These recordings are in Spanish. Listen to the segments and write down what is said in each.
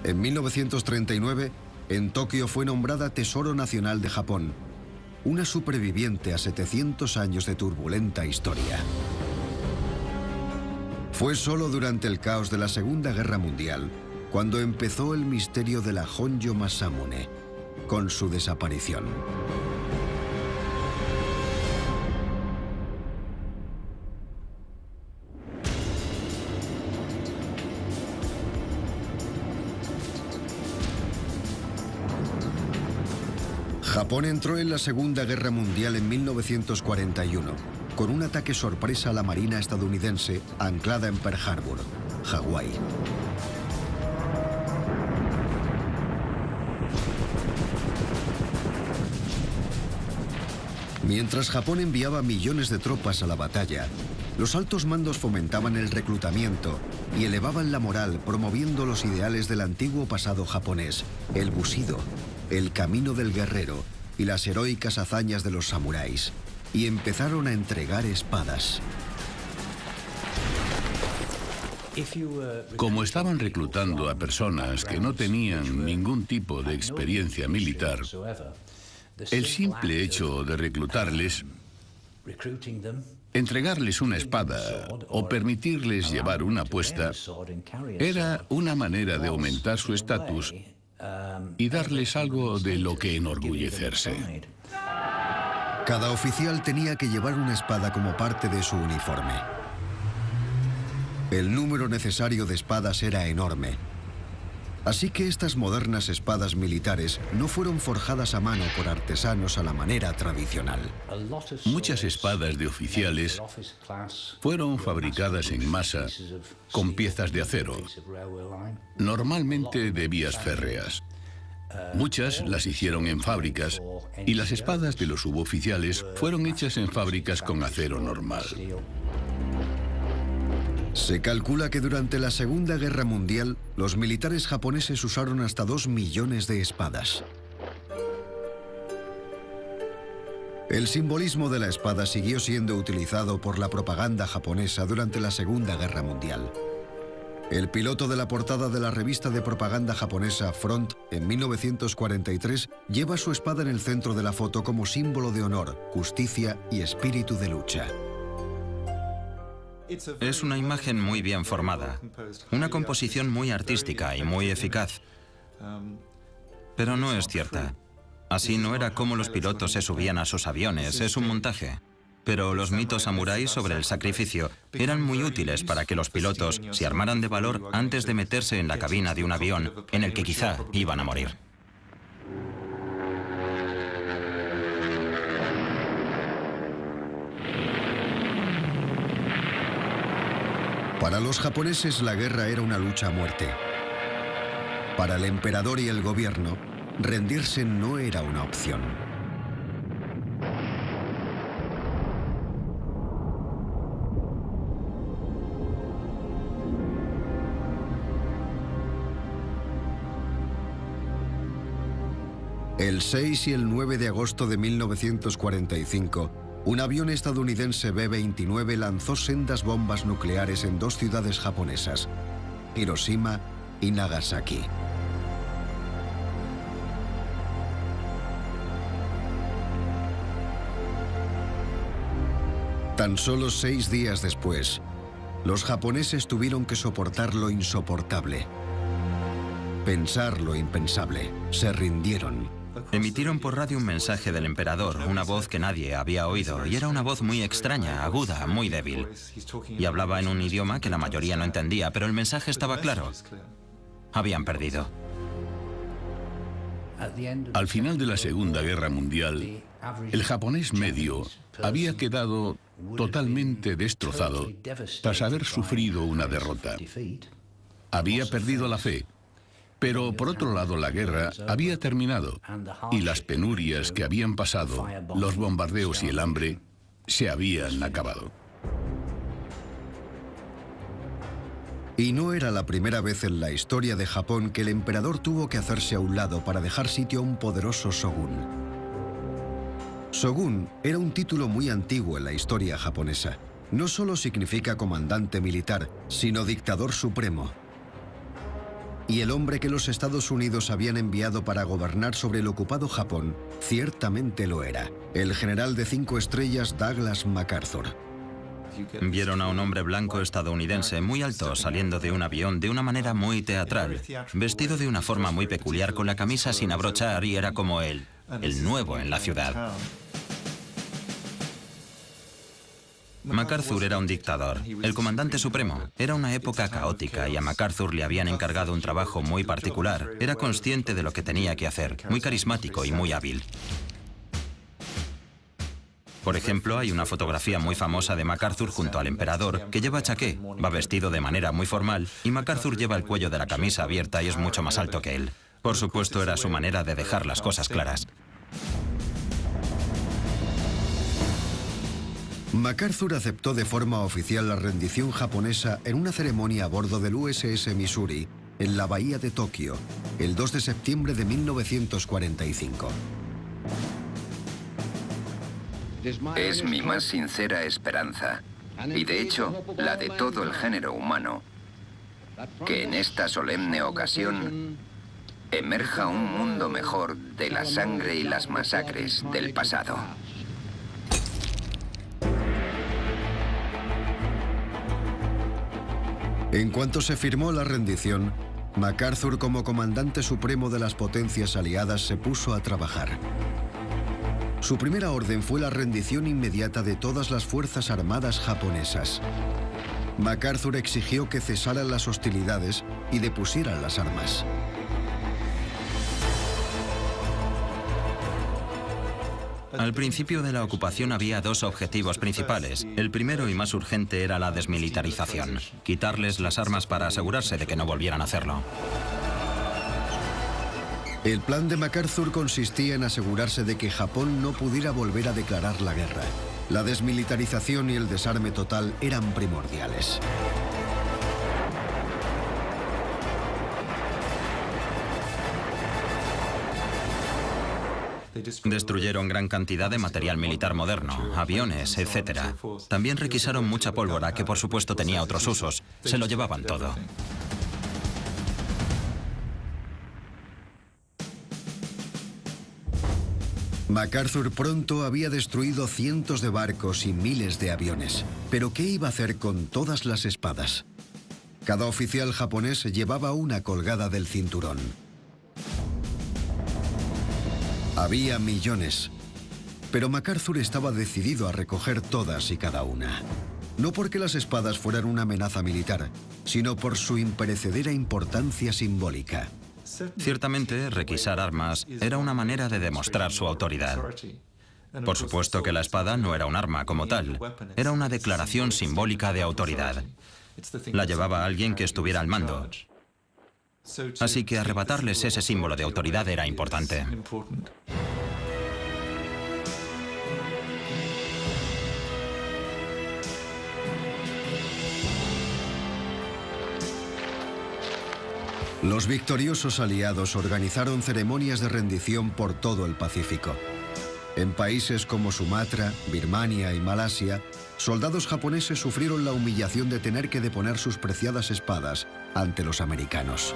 En 1939, en Tokio fue nombrada Tesoro Nacional de Japón, una superviviente a 700 años de turbulenta historia. Fue solo durante el caos de la Segunda Guerra Mundial cuando empezó el misterio de la Honjo Masamune, con su desaparición. Japón entró en la Segunda Guerra Mundial en 1941, con un ataque sorpresa a la Marina estadounidense anclada en Pearl Harbor, Hawái. Mientras Japón enviaba millones de tropas a la batalla, los altos mandos fomentaban el reclutamiento y elevaban la moral promoviendo los ideales del antiguo pasado japonés, el bushido, el camino del guerrero y las heroicas hazañas de los samuráis, y empezaron a entregar espadas. Como estaban reclutando a personas que no tenían ningún tipo de experiencia militar, el simple hecho de reclutarles, entregarles una espada o permitirles llevar una apuesta, era una manera de aumentar su estatus y darles algo de lo que enorgullecerse. Cada oficial tenía que llevar una espada como parte de su uniforme. El número necesario de espadas era enorme. Así que estas modernas espadas militares no fueron forjadas a mano por artesanos a la manera tradicional. Muchas espadas de oficiales fueron fabricadas en masa con piezas de acero, normalmente de vías férreas. Muchas las hicieron en fábricas y las espadas de los suboficiales fueron hechas en fábricas con acero normal. Se calcula que durante la Segunda Guerra Mundial, los militares japoneses usaron hasta 2 millones de espadas. El simbolismo de la espada siguió siendo utilizado por la propaganda japonesa durante la Segunda Guerra Mundial. El piloto de la portada de la revista de propaganda japonesa Front, en 1943, lleva su espada en el centro de la foto como símbolo de honor, justicia y espíritu de lucha. Es una imagen muy bien formada, una composición muy artística y muy eficaz. Pero no es cierta. Así no era como los pilotos se subían a sus aviones, es un montaje. Pero los mitos samuráis sobre el sacrificio eran muy útiles para que los pilotos se armaran de valor antes de meterse en la cabina de un avión en el que quizá iban a morir. Para los japoneses la guerra era una lucha a muerte. Para el emperador y el gobierno, rendirse no era una opción. El 6 y el 9 de agosto de 1945, un avión estadounidense B-29 lanzó sendas bombas nucleares en 2 ciudades japonesas, Hiroshima y Nagasaki. Tan solo 6 días después, los japoneses tuvieron que soportar lo insoportable, pensar lo impensable, se rindieron. Emitieron por radio un mensaje del emperador, una voz que nadie había oído, y era una voz muy extraña, aguda, muy débil. Y hablaba en un idioma que la mayoría no entendía, pero el mensaje estaba claro. Habían perdido. Al final de la Segunda Guerra Mundial, el japonés medio había quedado totalmente destrozado tras haber sufrido una derrota. Había perdido la fe. Pero, por otro lado, la guerra había terminado y las penurias que habían pasado, los bombardeos y el hambre, se habían acabado. Y no era la primera vez en la historia de Japón que el emperador tuvo que hacerse a un lado para dejar sitio a un poderoso shogun. Shogun era un título muy antiguo en la historia japonesa. No solo significa comandante militar, sino dictador supremo. y el hombre que los Estados Unidos habían enviado para gobernar sobre el ocupado Japón ciertamente lo era, el general de 5 estrellas Douglas MacArthur. Vieron a un hombre blanco estadounidense muy alto saliendo de un avión de una manera muy teatral, vestido de una forma muy peculiar con la camisa sin abrochar y era como el nuevo en la ciudad. MacArthur era un dictador, el comandante supremo. Era una época caótica y a MacArthur le habían encargado un trabajo muy particular. Era consciente de lo que tenía que hacer, muy carismático y muy hábil. Por ejemplo, hay una fotografía muy famosa de MacArthur junto al emperador, que lleva chaqué, va vestido de manera muy formal, y MacArthur lleva el cuello de la camisa abierta y es mucho más alto que él. Por supuesto, era su manera de dejar las cosas claras. MacArthur aceptó de forma oficial la rendición japonesa en una ceremonia a bordo del USS Missouri, en la bahía de Tokio, el 2 de septiembre de 1945. Es mi más sincera esperanza, y de hecho, la de todo el género humano, que en esta solemne ocasión emerja un mundo mejor de la sangre y las masacres del pasado. En cuanto se firmó la rendición, MacArthur, como comandante supremo de las potencias aliadas, se puso a trabajar. Su primera orden fue la rendición inmediata de todas las fuerzas armadas japonesas. MacArthur exigió que cesaran las hostilidades y depusieran las armas. Al principio de la ocupación había dos objetivos principales. El primero y más urgente era la desmilitarización, quitarles las armas para asegurarse de que no volvieran a hacerlo. El plan de MacArthur consistía en asegurarse de que Japón no pudiera volver a declarar la guerra. La desmilitarización y el desarme total eran primordiales. Destruyeron gran cantidad de material militar moderno, aviones, etc. También requisaron mucha pólvora, que por supuesto tenía otros usos. Se lo llevaban todo. MacArthur pronto había destruido cientos de barcos y miles de aviones. ¿Pero qué iba a hacer con todas las espadas? Cada oficial japonés llevaba una colgada del cinturón. Había millones, pero MacArthur estaba decidido a recoger todas y cada una. No porque las espadas fueran una amenaza militar, sino por su imperecedera importancia simbólica. Ciertamente, requisar armas era una manera de demostrar su autoridad. Por supuesto que la espada no era un arma como tal, era una declaración simbólica de autoridad. La llevaba alguien que estuviera al mando. Así que arrebatarles ese símbolo de autoridad era importante. Los victoriosos aliados organizaron ceremonias de rendición por todo el Pacífico. En países como Sumatra, Birmania y Malasia, soldados japoneses sufrieron la humillación de tener que deponer sus preciadas espadas ante los americanos.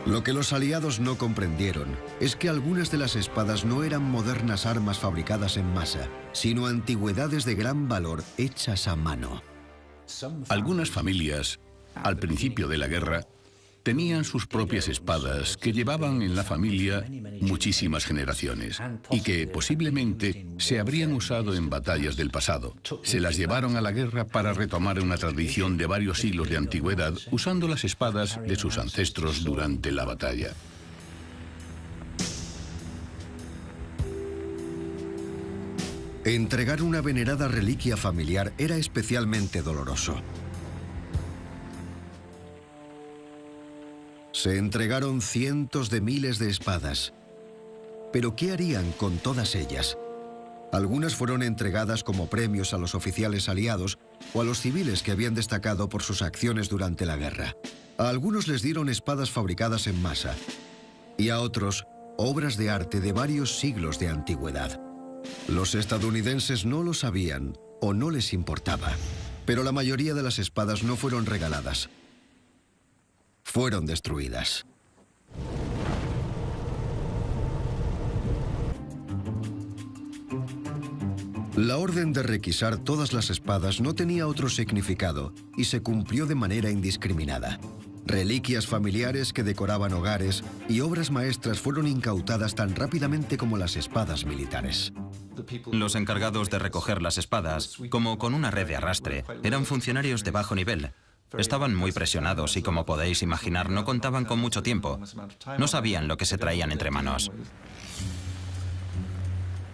Lo que los aliados no comprendieron es que algunas de las espadas no eran modernas armas fabricadas en masa, sino antigüedades de gran valor hechas a mano. Algunas familias, al principio de la guerra, tenían sus propias espadas que llevaban en la familia muchísimas generaciones y que posiblemente se habrían usado en batallas del pasado. Se las llevaron a la guerra para retomar una tradición de varios siglos de antigüedad usando las espadas de sus ancestros durante la batalla. Entregar una venerada reliquia familiar era especialmente doloroso. Se entregaron cientos de miles de espadas. ¿Pero qué harían con todas ellas? Algunas fueron entregadas como premios a los oficiales aliados o a los civiles que habían destacado por sus acciones durante la guerra. A algunos les dieron espadas fabricadas en masa y a otros obras de arte de varios siglos de antigüedad. Los estadounidenses no lo sabían o no les importaba. Pero la mayoría de las espadas no fueron regaladas. Fueron destruidas. La orden de requisar todas las espadas no tenía otro significado y se cumplió de manera indiscriminada. Reliquias familiares que decoraban hogares y obras maestras fueron incautadas tan rápidamente como las espadas militares. Los encargados de recoger las espadas, como con una red de arrastre, eran funcionarios de bajo nivel. Estaban muy presionados y, como podéis imaginar, no contaban con mucho tiempo. No sabían lo que se traían entre manos.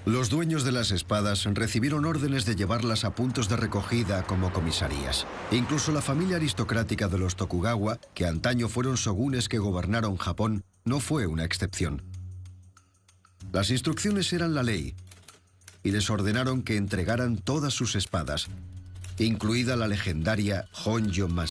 Los dueños de las espadas recibieron órdenes de llevarlas a puntos de recogida como comisarías. Incluso la familia aristocrática de los Tokugawa, que antaño fueron shogunes que gobernaron Japón, no fue una excepción. Las instrucciones eran la ley y les ordenaron que entregaran todas sus espadas, incluida la legendaria Honjo Masashi.